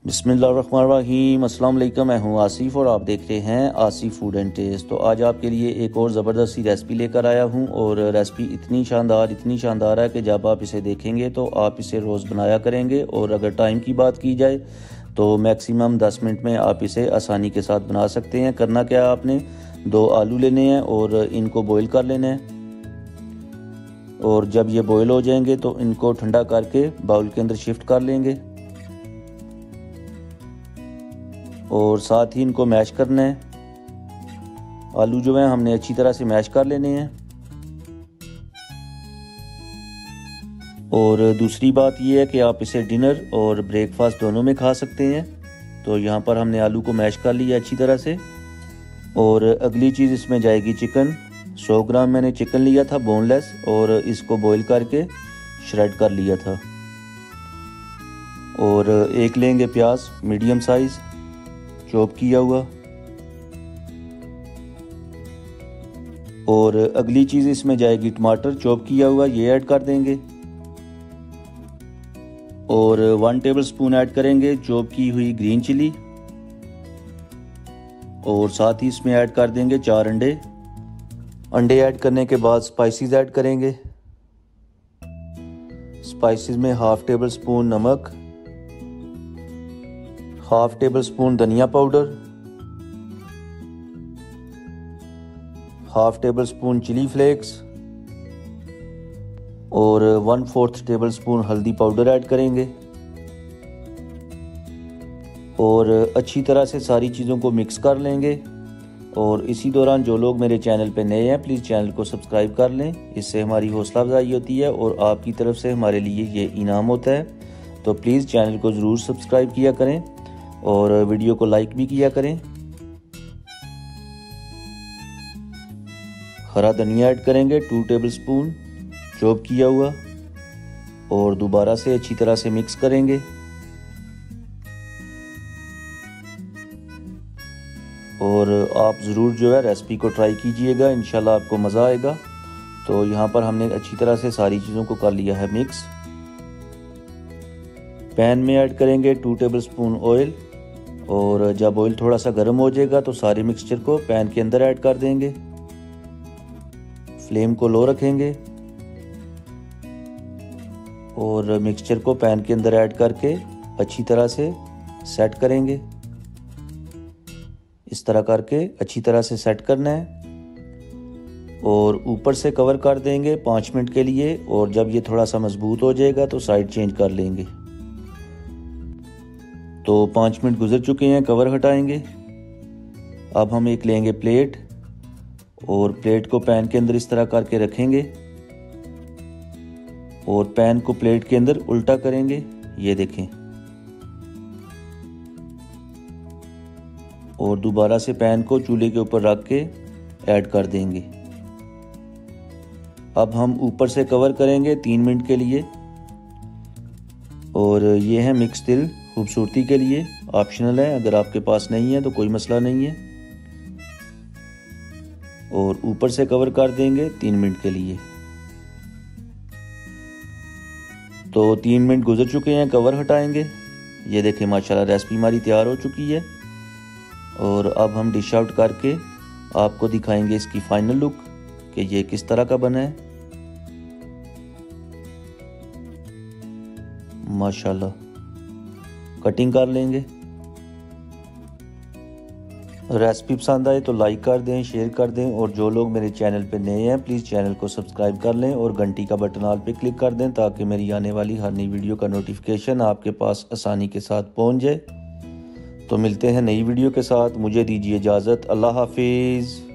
बिस्मिल्लाहिर्रहमानिर्रहीम। अस्सलाम वालेकुम। मैं हूं आसिफ और आप देख रहे हैं आसिफ फूड एंड टेस्ट। तो आज आपके लिए एक और ज़बरदस्त सी रेसिपी लेकर आया हूं और रेसिपी इतनी शानदार है कि जब आप इसे देखेंगे तो आप इसे रोज़ बनाया करेंगे। और अगर टाइम की बात की जाए तो मैक्सिमम 10 मिनट में आप इसे आसानी के साथ बना सकते हैं। करना क्या है, आपने 2 आलू लेने हैं और इनको बॉईल कर लेना है। और जब ये बॉईल हो जाएंगे तो इनको ठंडा करके बाउल के अंदर शिफ्ट कर लेंगे और साथ ही इनको मैश करना है। आलू जो है हमने अच्छी तरह से मैश कर लेने हैं। और दूसरी बात यह है कि आप इसे डिनर और ब्रेकफास्ट दोनों में खा सकते हैं। तो यहाँ पर हमने आलू को मैश कर लिया अच्छी तरह से। और अगली चीज़ इसमें जाएगी चिकन। 100 ग्राम मैंने चिकन लिया था बोनलेस और इसको बॉईल करके श्रेड कर लिया था। और एक लेंगे प्याज मीडियम साइज़ चॉप किया हुआ। और अगली चीज़ इसमें जाएगी टमाटर चॉप किया हुआ, ये ऐड कर देंगे। और 1 टेबलस्पून ऐड करेंगे चॉप की हुई ग्रीन चिली। और साथ ही इसमें ऐड कर देंगे 4 अंडे। अंडे ऐड करने के बाद स्पाइसेस ऐड करेंगे। स्पाइसेस में 1/2 टेबलस्पून नमक, 1/2 टेबलस्पून धनिया पाउडर, 1/2 टेबलस्पून चिली फ्लेक्स और 1/4 टेबलस्पून हल्दी पाउडर ऐड करेंगे। और अच्छी तरह से सारी चीज़ों को मिक्स कर लेंगे। और इसी दौरान जो लोग मेरे चैनल पे नए हैं प्लीज़ चैनल को सब्सक्राइब कर लें, इससे हमारी हौसला अफजाई होती है और आपकी तरफ से हमारे लिए ये इनाम होता है। तो प्लीज़ चैनल को ज़रूर सब्सक्राइब किया करें और वीडियो को लाइक भी किया करें। हरा धनिया ऐड करेंगे 2 टेबलस्पून चॉप किया हुआ। और दोबारा से अच्छी तरह से मिक्स करेंगे। और आप ज़रूर जो है रेसिपी को ट्राई कीजिएगा, इंशाल्लाह आपको मज़ा आएगा। तो यहाँ पर हमने अच्छी तरह से सारी चीज़ों को कर लिया है मिक्स। पैन में ऐड करेंगे 2 टेबलस्पून ऑयल। और जब ऑयल थोड़ा सा गर्म हो जाएगा तो सारे मिक्सचर को पैन के अंदर ऐड कर देंगे। फ्लेम को लो रखेंगे और मिक्सचर को पैन के अंदर ऐड करके अच्छी तरह से सेट करेंगे। इस तरह करके अच्छी तरह से सेट करना है। और ऊपर से कवर कर देंगे 5 मिनट के लिए। और जब ये थोड़ा सा मजबूत हो जाएगा तो साइड चेंज कर लेंगे। तो 5 मिनट गुजर चुके हैं, कवर हटाएंगे। अब हम एक लेंगे प्लेट और प्लेट को पैन के अंदर इस तरह करके रखेंगे और पैन को प्लेट के अंदर उल्टा करेंगे, ये देखें। और दोबारा से पैन को चूल्हे के ऊपर रख के ऐड कर देंगे। अब हम ऊपर से कवर करेंगे 3 मिनट के लिए। और ये है मिक्स तिल, खूबसूरती के लिए, ऑप्शनल है, अगर आपके पास नहीं है तो कोई मसला नहीं है। और ऊपर से कवर कर देंगे 3 मिनट के लिए। तो 3 मिनट गुजर चुके हैं, कवर हटाएंगे। ये देखें माशाल्लाह रेसिपी हमारी तैयार हो चुकी है। और अब हम डिश आउट करके आपको दिखाएंगे इसकी फाइनल लुक कि ये किस तरह का बना है। माशाल्लाह कटिंग कर लेंगे। रेसिपी पसंद आए तो लाइक कर दें, शेयर कर दें। और जो लोग मेरे चैनल पे नए हैं प्लीज़ चैनल को सब्सक्राइब कर लें और घंटी का बटन ऑल पे क्लिक कर दें ताकि मेरी आने वाली हर नई वीडियो का नोटिफिकेशन आपके पास आसानी के साथ पहुंच जाए। तो मिलते हैं नई वीडियो के साथ, मुझे दीजिए इजाज़त। अल्लाह हाफिज़।